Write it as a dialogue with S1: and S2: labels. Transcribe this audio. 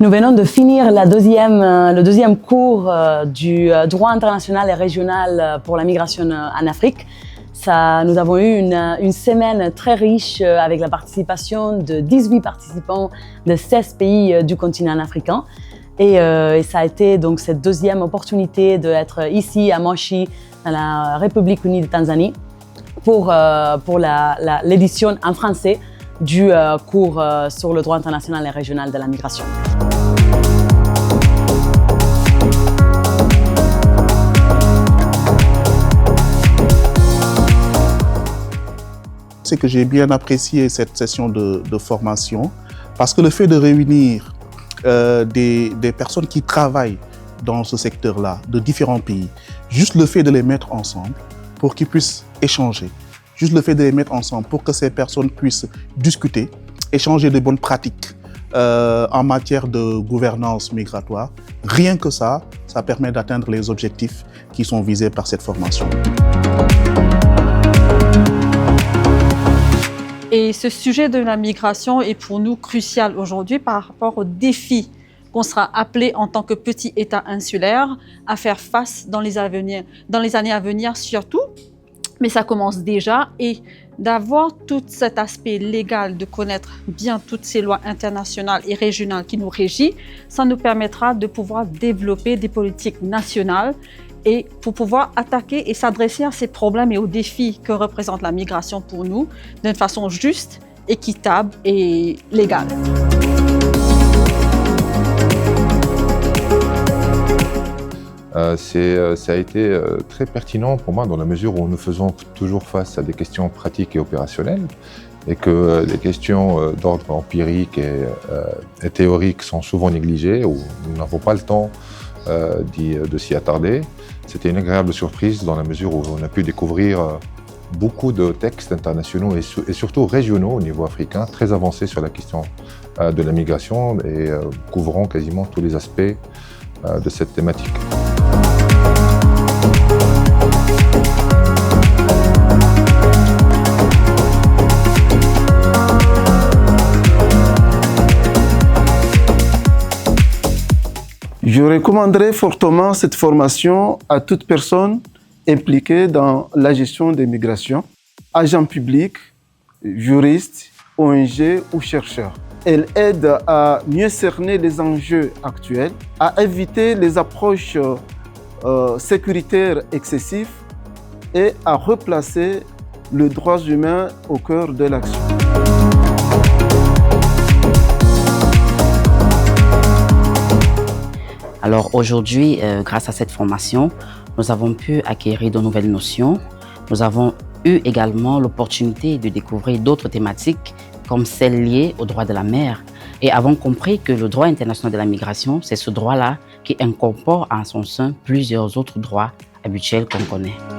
S1: Nous venons de finir le deuxième cours du droit international et régional pour la migration en Afrique. Nous avons eu une semaine très riche avec la participation de 18 participants de 16 pays du continent africain. Et ça a été donc cette deuxième opportunité d'être ici à Moshi, dans la République unie de Tanzanie, pour l'édition en français du cours sur le droit international et régional de la migration.
S2: C'est que j'ai bien apprécié cette session de formation parce que le fait de réunir des personnes qui travaillent dans ce secteur-là, de différents pays, juste le fait de les mettre ensemble pour qu'ils puissent échanger, juste le fait de les mettre ensemble pour que ces personnes puissent discuter, échanger de bonnes pratiques en matière de gouvernance migratoire, rien que ça permet d'atteindre les objectifs qui sont visés par cette formation.
S3: Et ce sujet de la migration est pour nous crucial aujourd'hui par rapport aux défis qu'on sera appelé en tant que petit État insulaire à faire face dans les années à venir surtout. Mais ça commence déjà et d'avoir tout cet aspect légal, de connaître bien toutes ces lois internationales et régionales qui nous régissent, ça nous permettra de pouvoir développer des politiques nationales et pour pouvoir attaquer et s'adresser à ces problèmes et aux défis que représente la migration pour nous d'une façon juste, équitable et légale.
S4: Ça a été très pertinent pour moi dans la mesure où nous faisons toujours face à des questions pratiques et opérationnelles et que les questions d'ordre empirique et théorique sont souvent négligées ou nous n'avons pas le temps de s'y attarder. C'était une agréable surprise dans la mesure où on a pu découvrir beaucoup de textes internationaux et surtout régionaux au niveau africain, très avancés sur la question de la migration et couvrant quasiment tous les aspects de cette thématique.
S5: Je recommanderais fortement cette formation à toute personne impliquée dans la gestion des migrations, agents publics, juristes, ONG ou chercheurs. Elle aide à mieux cerner les enjeux actuels, à éviter les approches sécuritaires excessives et à replacer les droits humains au cœur de l'action.
S6: Alors aujourd'hui, grâce à cette formation, nous avons pu acquérir de nouvelles notions. Nous avons eu également l'opportunité de découvrir d'autres thématiques comme celles liées au droit de la mer et avons compris que le droit international de la migration, c'est ce droit-là qui incorpore en son sein plusieurs autres droits habituels qu'on connaît.